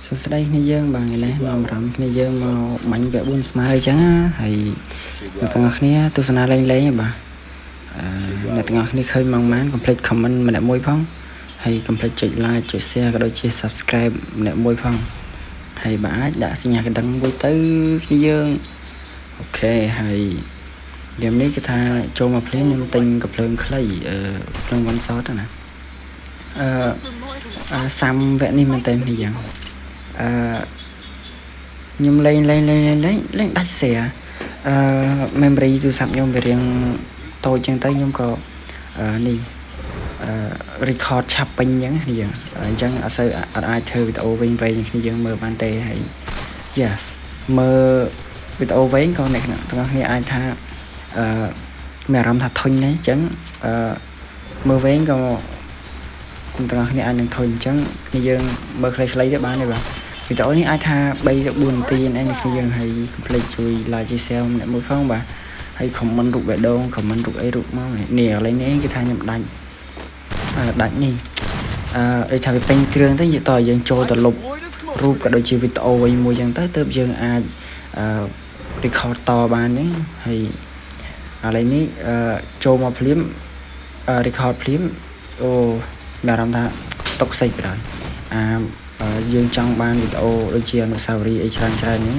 សួស្តីគ្នាយើងបាទថ្ងៃនេះនាំអារម្មណ៍គ្នាយើងមកបាញ់វគ្គ4ស្មើអញ្ចឹងហើយអ្នកទាំងអស់គ្នាទស្សនាលេងបាទអ្នកទាំងអស់គ្នាឃើញមកម៉ានកុំភ្លេច comment ម្នាក់មួយផងហើយកុំភ្លេចចុច like ចុច share ក៏ដូចជា subscribe ម្នាក់មួយផងហើយបើអាចដាក់សញ្ញាកណ្ដឹងមួយទៅគ្នាយើងអូខេហើយហ្គេមនេះគឺថាចូលមកភ្លាមខ្ញុំទិញកាភ្លើងខ្លីភ្លើង one shot ណាសាំវគ្គនេះមែនតើគ្នាយ៉ាងខ្ញុំលេងដាច់ share memory ទូរស័ព្ទខ្ញុំវារៀងតូចចឹងទៅខ្ញុំក៏នេះrecord ឆាប់ពេញចឹងគ្នាអញ្ចឹងអត់សូវអាចធ្វើវីដេអូវិញគ្នាយើងមើលបានទេហើយ yes មើលវីដេអូវិញក៏អ្នកទាំងអស់គ្នាអាចថាមានអារម្មណ៍ថាធុញដែរអញ្ចឹងមើលវិញក៏ទាំងអស់គ្នាអាចនឹងធុញអញ្ចឹងគ្នាយើងមើលខ្លីៗទៅបានទេបាទវីដេអូនេះអាចថា3ទៅ4នាទីឯនេះគ្នាយើងហើយកុំភ្លេចជួយ like ជួយ share ម្នាក់មួយផងបាទហើយ comment រូបបេះដូង comment រូបអីរូបមកនេះឥឡូវនេះគឺថាខ្ញុំដាច់នេះដូចថាវាពេញគ្រឿងទៅតើយើងចូលទៅលុបរូបក៏ដូចជាវីដេអូវិញមួយចឹងទៅយើងអាចrecord តបានចឹងហើយឥឡូវនេះចូលមកភ្លាមrecord ភ្លាមអូមានអារម្មណ៍ថាតុកសិចបណ្ដោយយើងចង់បានវីដេអូដូចជាអនុស្សាវរីយ៍អីច្រើនចឹងណា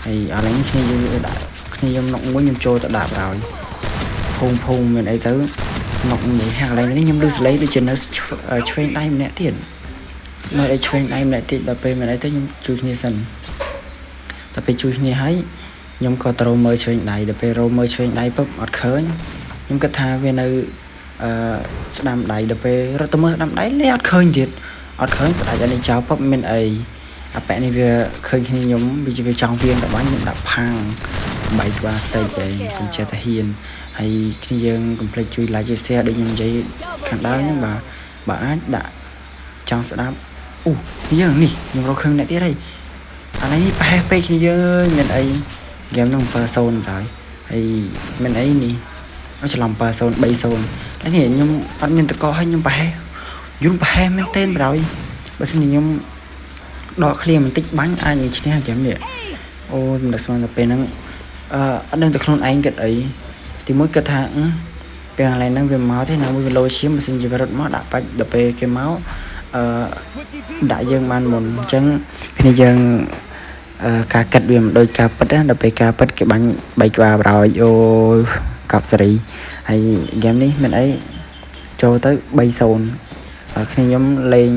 ហើយឥឡូវនេះគ្នាយើងដាក់គ្នាខ្ញុំនុកមួយខ្ញុំចូលទៅដាក់បណ្ដោយភូមិមានអីទៅនុកមួយហើយឥឡូវនេះខ្ញុំឮសលេងដូចជានៅឆ្វេងដៃម្នាក់ទៀតនៅឯឆ្វេងដៃម្នាក់ទៀតដល់ពេលមានអីទៅខ្ញុំជួយគ្នាសិនដល់ពេលជួយគ្នាហើយខ្ញុំក៏ត្រូវមើលឆ្វេងដៃដល់ពេលរោមើលឆ្វេងដៃពុបអត់ឃើញខ្ញុំគិតថាវានៅស្ដាំដៃដល់ពេលរត់ទៅមើលស្ដាំដៃលេអត់ឃើញទៀតអត់ឃើញផ្ដាច់អានេះចោលពុបមានអីអាប៉ែនេះវាឃើញគ្នាខ្ញុំវាចង់វៀងតបាញ់ខ្ញុំដាក់ផាំងបែកក្បាលតិចឯងកុំចេះតែហ៊ានហើយគ្នាយើងកុំភ្លេចជួយ like ជួយ share ដូចខ្ញុំនិយាយខាងដើមហ្នឹងបើអាចដាក់ចង់ស្ដាប់អូយើងនេះខ្ញុំរកឃើញអ្នកទៀតហើយអានេះប្រហែលពេកគ្នាយើងមានអីហ្គេមហ្នឹង7-0ដែរហើយមានអីនេះច្រឡំ7-0 3-0ហើយនេះខ្ញុំអត់មានតកឲ្យខ្ញុំប្រហែលយូរប្រហែលមែនទេបណ្ដោយបើសិនជាខ្ញុំដកឃ្លៀមបន្តិចបាញ់អាចនឹងឈ្នះហ្គេមនេះអូមិនដឹងស្មានតែពេលហ្នឹងអត់ដឹងតែខ្លួនឯងគិតអីទីមួយគិតថាពេលឥឡូវហ្នឹងវាមកទេណាមួយវាលោឈាមបើសិនជាវារត់មកដាក់បាច់ដល់ពេលគេមកដាក់យើងបានមុនអញ្ចឹងគ្នាយើងការគិតវាមិនដូចការពិតណាដល់ពេលការពិតគេបាញ់3ក្បាលបរោយអូកប់សេរីហើយហ្គេមនេះមានអីចូលទៅ3-0ខ្ញុំលេង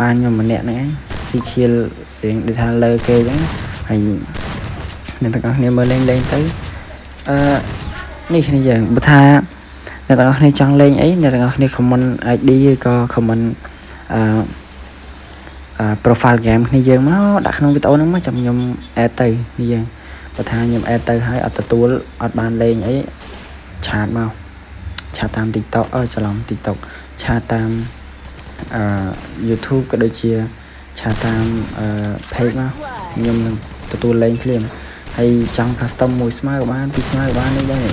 បានខ្ញុំម្នាក់ហ្នឹងឯងស៊ីខៀលរៀងដូចថាលើគេអញ្ចឹងហើយអ្នកទាំងអស់គ្នាមើលលេងទៅនេះគ្នាយើងបើថាអ្នកទាំងអស់គ្នាចង់លេងអីអ្នកទាំងអស់គ្នា comment ID ឬក៏ comment profile game គ្នាយើងមកដាក់ក្នុងវីដេអូហ្នឹងមកចាំខ្ញុំ add ទៅគ្នាយើងបើថាខ្ញុំ add ទៅហើយអត់ទទួលអត់បានលេងអីឆាតមកឆាតតាម TikTok ច្រឡំ TikTok ឆាតតាមYouTube ក៏ដូចជាឆាតតាម page មកខ្ញុំនឹងទទួលលេងភ្លាមហើយចង់ custom មួយស្មើក៏បានពីរស្មើក៏បាននេះដែរ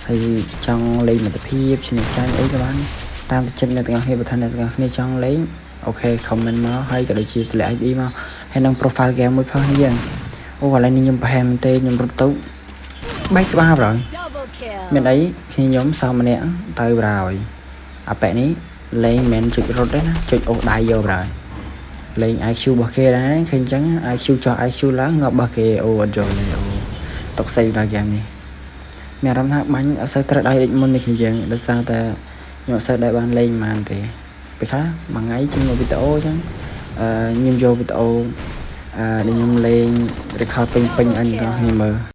ហើយចង់លេងមិត្តភាពឈ្នះចាញ់អីក៏បានតាមចិត្តអ្នកទាំងអស់គ្នាបើថាអ្នកទាំងអស់គ្នាចង់លេងអូខេ comment មកហើយក៏ដូចជាតម្លាក់ ID មកហើយនឹង profile game មួយផងយើងអូឥឡូវនេះខ្ញុំប្រហែលមែនទេខ្ញុំរត់ទៅបែកក្បាលហើយមានអីខ្ញុំសមម្នាក់ទៅបរោយអាប៉ែនេះលេងមិនចុចរត់ទេណាចុចអូសដៃយកបរោយលេង IQ របស់គេដែរឃើញអញ្ចឹង IQ ចុះ IQ ឡើងងាប់របស់គេអូអត់យកទេអូតុកសេដល់ហ្គេមនេះមានអារម្មណ៍ថាបាញ់អត់សូវត្រូវដៃដូចមុននេះយើងដោយសារតែខ្ញុំអត់សូវដែរបានលេងប៉ុន្មានទេពេលខ្លះមួយថ្ងៃជាងវីដេអូអញ្ចឹងខ្ញុំយកវីដេអូដែលខ្ញុំលេង record ពេញឲ្យអ្នកនរគ្នាមើល